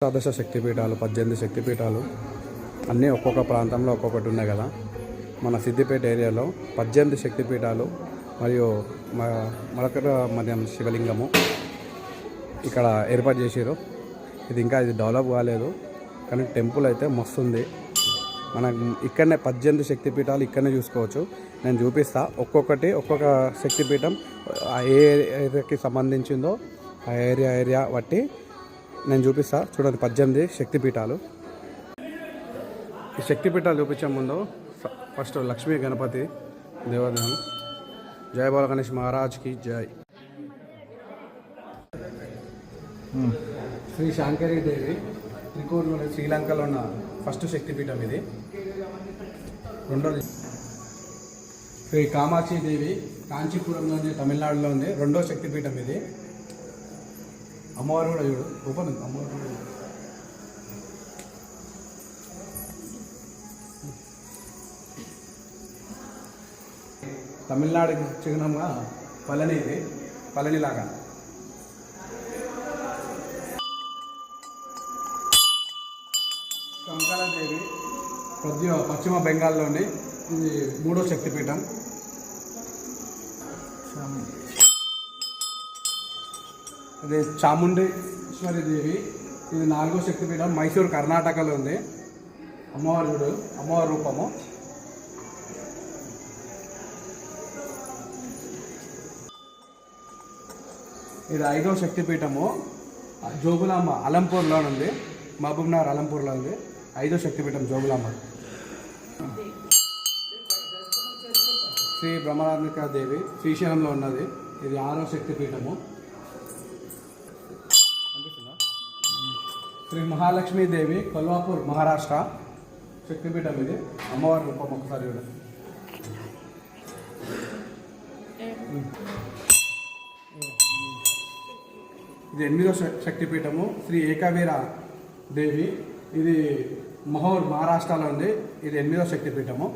ద్వాదశ శక్తిపీఠాలు 18 శక్తిపీఠాలు అన్నీ ఒక్కొక్క ప్రాంతంలో ఒక్కొక్కటి ఉన్నాయి కదా. మన సిద్దిపేట ఏరియాలో 18 శక్తిపీఠాలు మరియు మరకట మధ్యం శివలింగము ఇక్కడ ఏర్పాటు చేసారు. ఇది ఇంకా డెవలప్ కాలేదు కానీ టెంపుల్ అయితే మస్తు ఉంది. మనకు ఇక్కడనే 18 శక్తిపీఠాలు ఇక్కడనే చూసుకోవచ్చు. నేను చూపిస్తా ఒక్కొక్కటి ఒక్కొక్క శక్తిపీఠం ఏ ఏరియాకి సంబంధించిందో ఆ ఏరియా బట్టి నేను చూపిస్తా. చూడండి 18 శక్తిపీఠాలు. ఈ శక్తిపీఠాలు చూపించే ముందు ఫస్ట్ లక్ష్మీ గణపతి దేవాలయం. జై బాల గణేష్ మహారాజ్కి జై. శ్రీ శాంకరీ దేవి త్రికోణంలో శ్రీలంకలో ఉన్న ఫస్ట్ శక్తిపీఠం ఇది. రెండోది శ్రీ కామాక్షి దేవి కాంచీపురంలోని తమిళనాడులో ఉంది. రెండో శక్తిపీఠం ఇది. అమ్మవారు కూడా చూడు ఓపెన్ ఉంది. అమ్మవారు కూడా తమిళనాడుకి చిహ్నంగా పళని ఇది. పళనిలాగా శంకరాదేవి పశ్చిమ బెంగాల్లోని ఇది మూడో శక్తిపీఠం. ఇది చాముండేశ్వరి దేవి ఇది నాలుగో శక్తిపీఠం. మైసూరు కర్ణాటకలో ఉంది. అమ్మవారు చూడు అమ్మవారి రూపము. ఇది ఐదో శక్తిపీఠము. జోగులాంబ అలంపూర్లో ఉంది. మహబూబ్నగర్ అలంపూర్లో ఉంది. ఐదో శక్తిపీఠం జోగులాంబ. శ్రీ బ్రహ్మరాత్మికా దేవి శ్రీశైలంలో ఉన్నది. ఇది ఆరో శక్తిపీఠము. శ్రీ మహాలక్ష్మీదేవి కొల్వాపూర్ మహారాష్ట్ర శక్తిపీఠం ఇది. అమ్మవారి రూపం ఒకసారి చూడ. ఇది 8వ శక్తిపీఠము. శ్రీ ఏకవీర దేవి ఇది మహోర్ మహారాష్ట్రలో ఉంది. ఇది 8వ శక్తిపీఠము.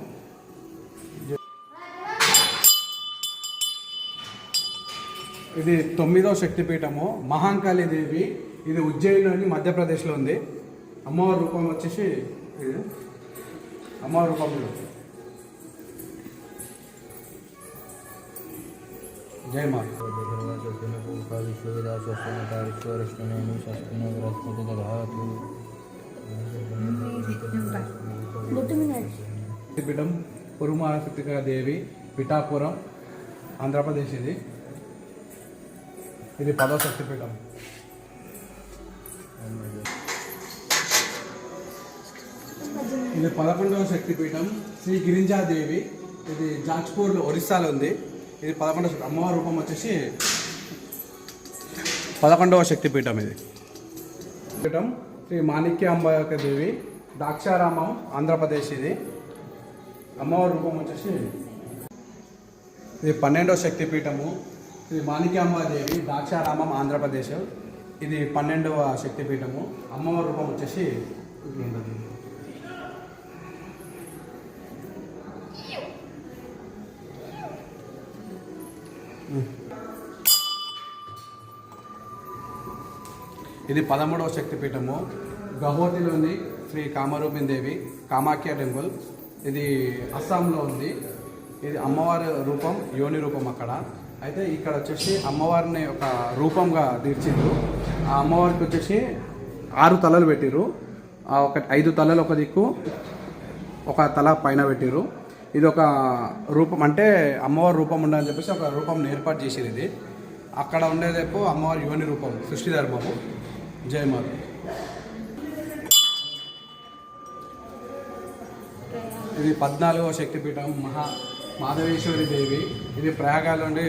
ఇది 9వ శక్తిపీఠము. మహాంకాళి దేవి ఇది ఉజ్జయిన్లోని మధ్యప్రదేశ్లో ఉంది. అమ్మవారి రూపం వచ్చేసి అమ్మవారి రూపంలో జై మా. శక్తిపీఠం పురుమాశక్తికా దేవి పిఠాపురం ఆంధ్రప్రదేశ్ ఇది. ఇది 10వ శక్తిపీఠం. ఇది 11వ శక్తిపీఠం. శ్రీ గిరిజాదేవి ఇది జాజ్పూర్లో ఒరిస్సాలో ఉంది. ఇది 11వ అమ్మవారి రూపం వచ్చేసి 11వ శక్తిపీఠం. ఇది పీఠం శ్రీ మాణిక్యాంబక దేవి ద్రాక్షారామం ఆంధ్రప్రదేశ్ ఇది. అమ్మవారి రూపం వచ్చేసి ఇది 12వ శక్తిపీఠము. శ్రీ మాణిక్యాంబాదేవి ద్రాక్షారామం ఆంధ్రప్రదేశ్ ఇది 12వ శక్తిపీఠము. అమ్మవారి రూపం వచ్చేసి ఉంటుంది. ఇది 13వ శక్తిపీఠము. గౌహతిలోని శ్రీ కామరూపిణి దేవి కామాఖ్య టెంపుల్ ఇది అస్సాంలో ఉంది. ఇది అమ్మవారి రూపం యోని రూపం అక్కడ. అయితే ఇక్కడ వచ్చేసి అమ్మవారిని ఒక రూపంగా తీర్చిండ్రు. ఆ అమ్మవారికి వచ్చేసి 6 తలలు పెట్టిరు. ఒక 5 తలలు ఒక దిక్కు ఒక తల పైన పెట్టిరు. ఇది ఒక రూపం అంటే అమ్మవారి రూపం ఉండాలని చెప్పేసి ఒక రూపం ఏర్పాటు చేసిరు. ఇది అక్కడ ఉండేదేపు అమ్మవారి యోని రూపం సృష్టి ధర్మము. జై మాత. ఇది 14వ శక్తిపీఠం మాధవేశ్వరి దేవి ఇది ప్రయాగాలో ఉండి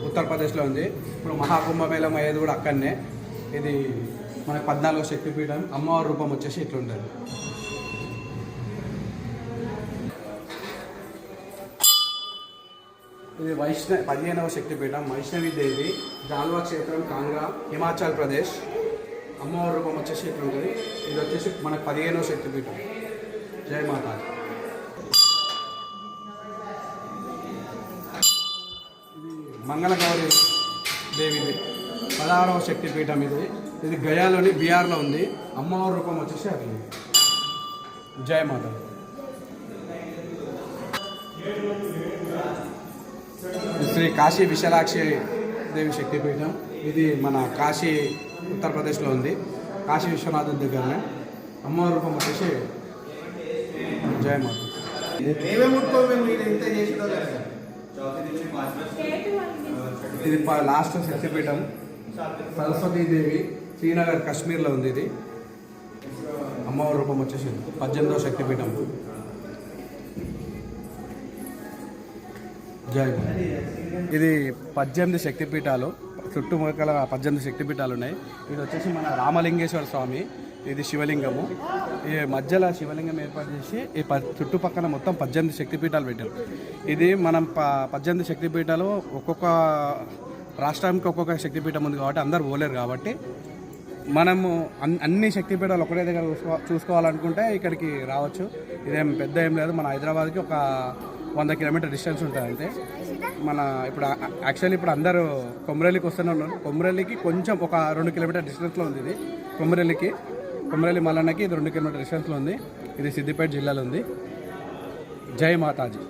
ఉత్తరప్రదేశ్లో ఉంది. ఇప్పుడు మహాకుంభమేళం అయ్యేది కూడా అక్కడనే. ఇది మనకి 14వ శక్తిపీఠం. అమ్మవారి రూపం వచ్చేసి ఇట్లుంటుంది. ఇది 15వ శక్తిపీఠం వైష్ణవి దేవి జాల్వా క్షేత్రం కాంగ్రా హిమాచల్ ప్రదేశ్. అమ్మవారి రూపం వచ్చేసి ఇట్లుంటుంది. ఇది వచ్చేసి మనకు 15వ శక్తిపీఠం. జై మాతా. ఇది మంగళగౌరి దేవిది 16వ శక్తిపీఠం. ఇది ఇది గయాలోని బీహార్లో ఉంది. అమ్మవారి రూపం వచ్చేసి అది. జయ మాత. శ్రీ కాశీ విశాలాక్షి దేవి శక్తిపీఠం. ఇది మన కాశీ ఉత్తరప్రదేశ్లో ఉంది. కాశీ విశ్వనాథం దగ్గరనే. అమ్మవారి రూపం వచ్చేసి జయ మాత. ఇది లాస్ట్ శక్తిపీఠం సరస్వతీదేవి, శ్రీనగర్ కాశ్మీర్లో ఉంది. ఇది అమ్మవారి రూపం వచ్చేసి 18వ శక్తిపీఠం. జై. ఇది 18 శక్తిపీఠాలు, చుట్టుముక్కల 18 శక్తిపీఠాలు ఉన్నాయి. ఇది వచ్చేసి మన రామలింగేశ్వర స్వామి. ఇది శివలింగము. ఈ మధ్యలో శివలింగం ఏర్పాటు చేసి ఈ చుట్టుపక్కల మొత్తం 18 శక్తిపీఠాలు పెట్టారు. ఇది మనం 18 శక్తిపీఠాలు ఒక్కొక్క రాష్ట్రానికి ఒక్కొక్క శక్తిపీఠం ఉంది కాబట్టి అందరు పోలేరు. కాబట్టి మనము అన్ని శక్తిపీఠాలు ఒకటే దగ్గర చూసుకోవాలనుకుంటే ఇక్కడికి రావచ్చు. ఇదేం పెద్ద ఏం లేదు. మన హైదరాబాద్కి ఒక 100 కిలోమీటర్ డిస్టెన్స్ ఉంటుంది అంతే. మన ఇప్పుడు యాక్చువల్లీ ఇప్పుడు అందరూ కొమరెల్లికి వస్తూనే ఉన్నారు. కొమరెల్లికి కొంచెం ఒక 2 కిలోమీటర్ డిస్టెన్స్లో ఉంది. ఇది కొమరెల్లి మల్లన్నకి ఇది 2 కిలోమీటర్ డిస్టెన్స్లో ఉంది. ఇది సిద్దిపేట జిల్లాలో ఉంది. జై మాతాజీ.